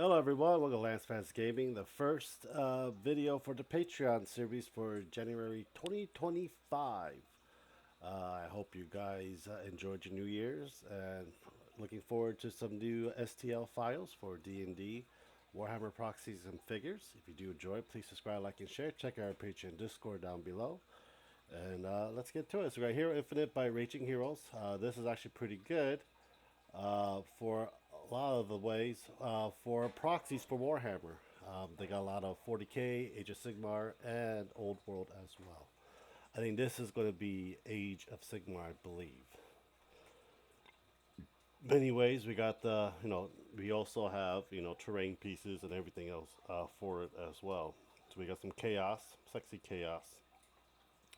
Hello everyone, welcome to Lance Fans Gaming, the first video for the Patreon series for January 2025. I hope you guys enjoyed your New Year's and looking forward to some new STL files for D&D, Warhammer proxies and figures. If you do enjoy, please subscribe, like, and share. Check out our Patreon Discord down below. And let's get to it. So right here, Infinite by Raging Heroes. This is actually pretty good for a lot of the ways for proxies for Warhammer. They got a lot of 40k, Age of Sigmar, and Old World as well. I think this is going to be Age of Sigmar, I believe. Many ways we got the we also have terrain pieces and everything else for it as well. So we got some chaos, sexy chaos.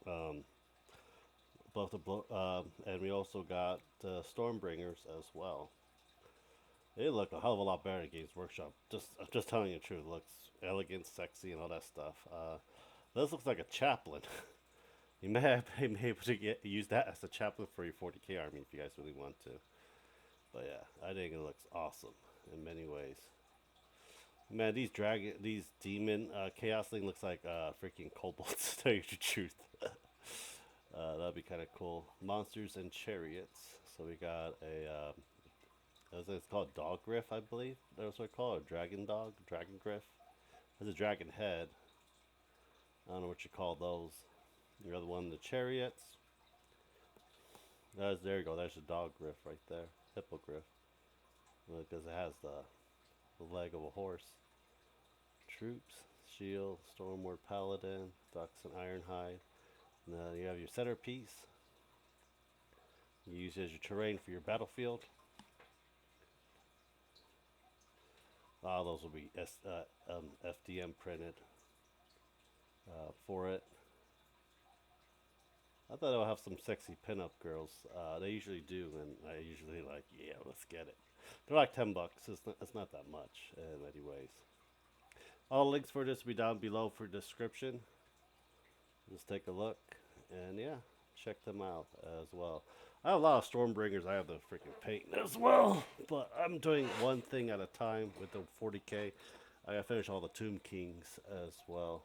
Um, and we also got Stormbringers as well. They look a hell of a lot better at Games Workshop. I'm just telling you the truth. It looks elegant, sexy, and all that stuff. This looks like a chaplain. You may have been able to use that as a chaplain for your 40k army if you guys really want to. But yeah, I think it looks awesome in many ways. Man, these demon chaos thing looks like freaking kobolds. To tell you the truth, that'd be kind of cool. Monsters and chariots. So we got a. It's called Dog Griff, I believe. That's what it's called. A dragon dog, dragon griff. Has a dragon head. I don't know what you call those. The other one, the chariots. There you go. There's a dog griff right there. Hippogriff. Because it has the leg of a horse. Troops, shield, Stormward Paladin, Ducks and Ironhide. And then you have your centerpiece. You use it as your terrain for your battlefield. Those will be FDM printed for it. I thought I'll have some sexy pinup girls. They usually do, and I usually like, yeah, let's get it. They're like $10. It's not that much, anyways. All the links for this will be down below for description. Just take a look, and yeah, check them out as well. I have a lot of Stormbringers I have to freaking paint as well, but I'm doing one thing at a time with the 40k. I gotta finish all the Tomb Kings as well.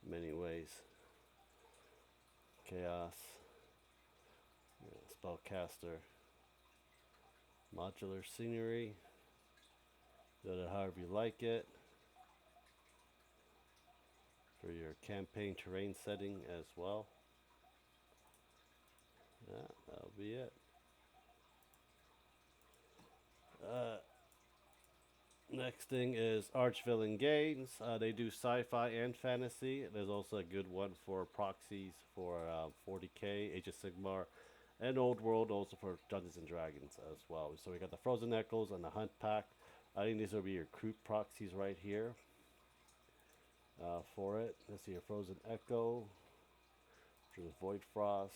In many ways. Chaos. Yeah, spellcaster. Modular scenery. Do it however you like it. For your campaign terrain setting as well. Yeah, that'll be it. Next thing is Archvillain Games. They do sci-fi and fantasy. There's also a good one for proxies for 40k, Age of Sigmar, and Old World, also for Dungeons and Dragons as well. So we got the Frozen Echoes and the Hunt Pack. I think these will be your Kroot proxies right here for it. Let's see, your Frozen Echo, there's Void Frost,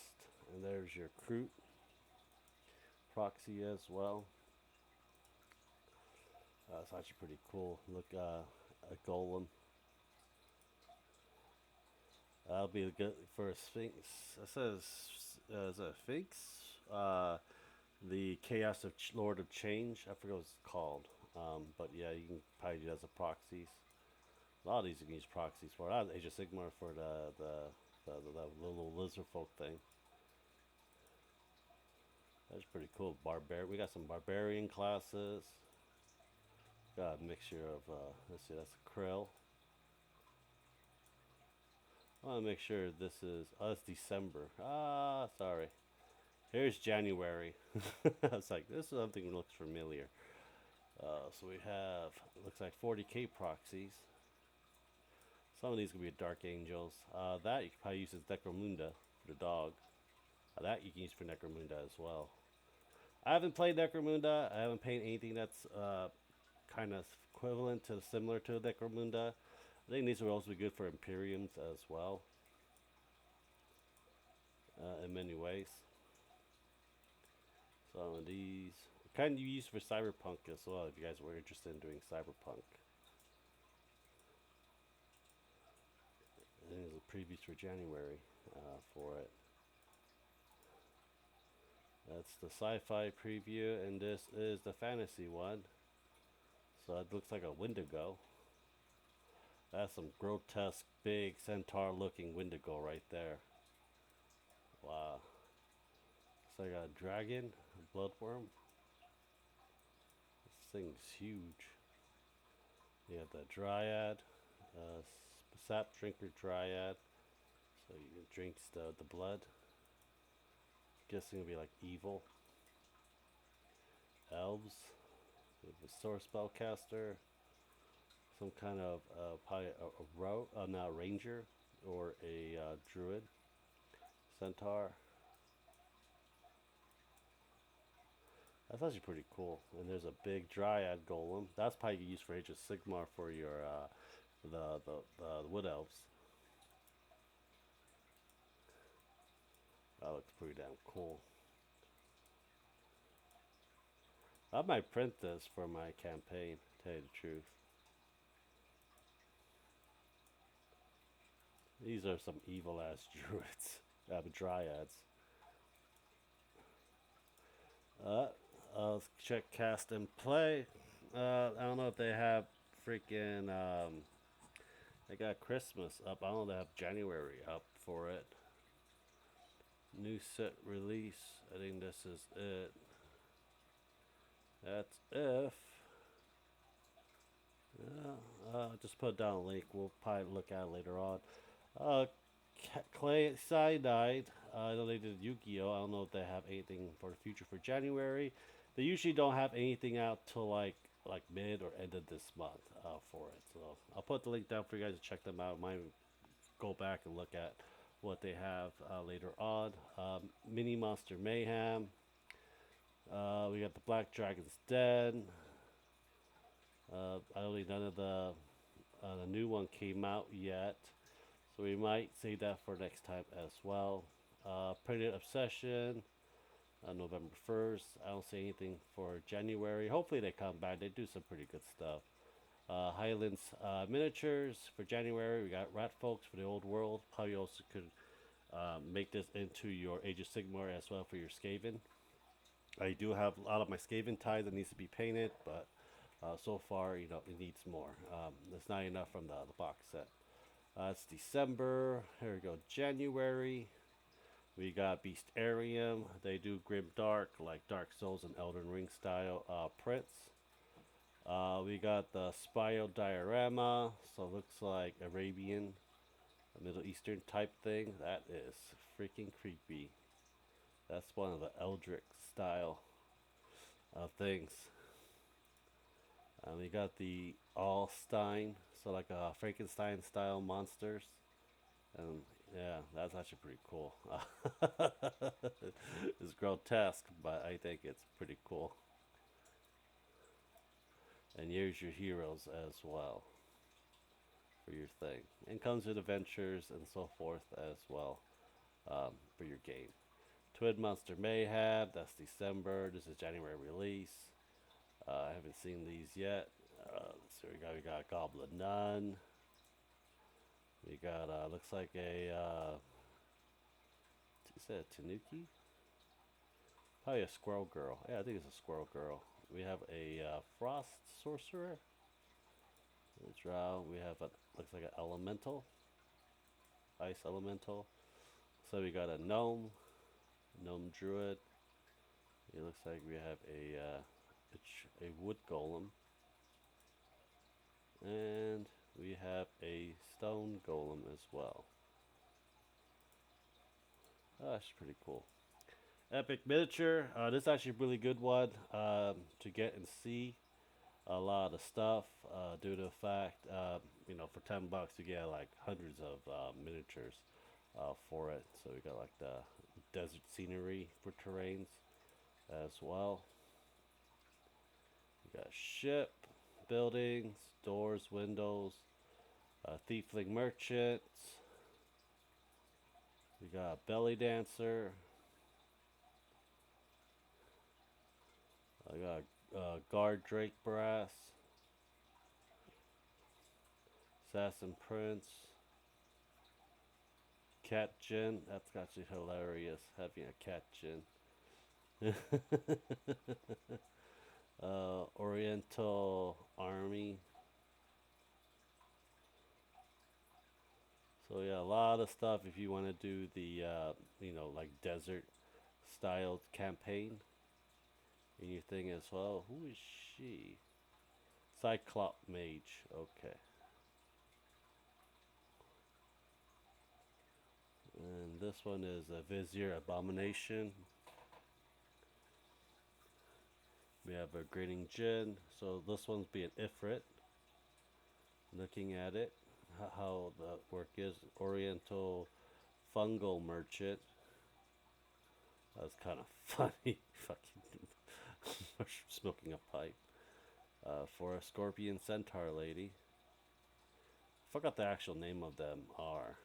and there's your Kroot proxy as well. It's actually pretty cool. Look, a golem. That'll be good for a sphinx. It says, is it a sphinx? The Chaos of Lord of Change. I forget what it's called. But yeah, you can probably do that as a proxies. A lot of these you can use proxies for. I have Age of Sigmar for the little lizard folk thing. That's pretty cool. We got some barbarian classes. Got a mixture of, let's see, that's a krill. I want to make sure this is, it's December. Sorry. Here's January. I was like, this is something that looks familiar. So we have, looks like 40k proxies. Some of these could be Dark Angels. That you can probably use as Necromunda for the dog. That you can use for Necromunda as well. I haven't played Necromunda. I haven't painted anything that's kind of equivalent to similar to Necromunda. I think these will also be good for Imperiums as well. In many ways. Some of these kind of used for Cyberpunk as well, if you guys were interested in doing Cyberpunk. And there's a previews for January for it. That's the sci-fi preview, and this is the fantasy one. So it looks like a Wendigo. That's some grotesque, big centaur-looking Wendigo right there. Wow. It's like a dragon, a bloodworm. This thing's huge. You have the dryad, uh, sap drinker dryad. So you drinks the blood. Guessing it'll be like evil. Elves. We have a sword spellcaster. Some kind of probably a ranger or a druid. Centaur. That's actually pretty cool. And there's a big dryad golem. That's probably used for Age of Sigmar for your the wood elves. That looks pretty damn cool. I might print this for my campaign. To tell you the truth, these are some evil ass druids. Dryads. Uh, Check cast and play. I don't know if they have freaking. They got Christmas up. I don't know if they have January up for it. New set release. I think this is it. That's if. Just put down a link. We'll probably look at it later on. Uh, Clay Cyanide. I know they did Yu-Gi-Oh. I don't know if they have anything for the future for January. They usually don't have anything out till like mid or end of this month for it. So I'll put the link down for you guys to check them out. Might go back and look at what they have later on. Mini Monster Mayhem. We got the Black Dragon's Den. I don't think none of the new one came out yet, so we might save that for next time as well. Predator Obsession, November 1st. I don't see anything for January. Hopefully they come back. They do some pretty good stuff. Highlands Miniatures for January. We got Rat Folks for the Old World. Probably also could make this into your Age of Sigmar as well for your Skaven. I do have a lot of my Skaven ties that needs to be painted, but so far, it needs more. It's not enough from the box set. It's December. Here we go. January. We got Beastarium. They do grim dark, like Dark Souls and Elden Ring style prints. We got the Spiral Diorama. So it looks like Arabian, a Middle Eastern type thing. That is freaking creepy. That's one of the Eldritch style things. We got the Allstein, so like a Frankenstein style monsters. And yeah, that's actually pretty cool. It's grotesque, but I think it's pretty cool. And here's your heroes as well for your thing. And comes with adventures and so forth as well for your game. Twin Monster Mayhem, that's December. This is January release. I haven't seen these yet. So we got Goblin Nun. We got looks like a is that a Tanuki? Probably a Squirrel Girl. Yeah, I think it's a Squirrel Girl. We have a Frost Sorcerer. Drow. We have a looks like an Elemental, Ice Elemental. So we got a Gnome Druid. It looks like we have a Wood Golem, and we have a Stone Golem as well. Oh, that's pretty cool. Epic Miniature. This is actually a really good one to get and see a lot of stuff due to the fact, for $10 you get like hundreds of miniatures for it. So we got like the desert scenery for terrains as well. We got ship, buildings, doors, windows, Thiefling Merchant. We got Belly Dancer. I got Guard Drake Brass. Assassin Prince. Cat Jin. That's actually hilarious, having a Cat Jin. Oriental Army. So yeah, a lot of stuff if you want to do the like desert styled campaign in your thing as well. Who is she? Cyclop Mage. Okay. And this one is a Vizier Abomination. We have a Grading Jinn. So this one's being Ifrit. Looking at it, how the work is. Oriental Fungal Merchant. That's kind of funny. Fucking smoking a pipe. For a Scorpion Centaur lady. Forgot the actual name of them are.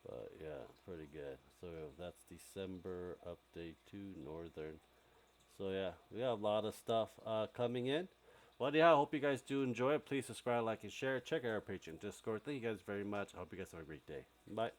But yeah, pretty good. So that's December update to Northern. So yeah, we got a lot of stuff coming in. Well, yeah, I hope you guys do enjoy it. Please subscribe, like, and share. Check out our Patreon, Discord. Thank you guys very much. I hope you guys have a great day. Bye.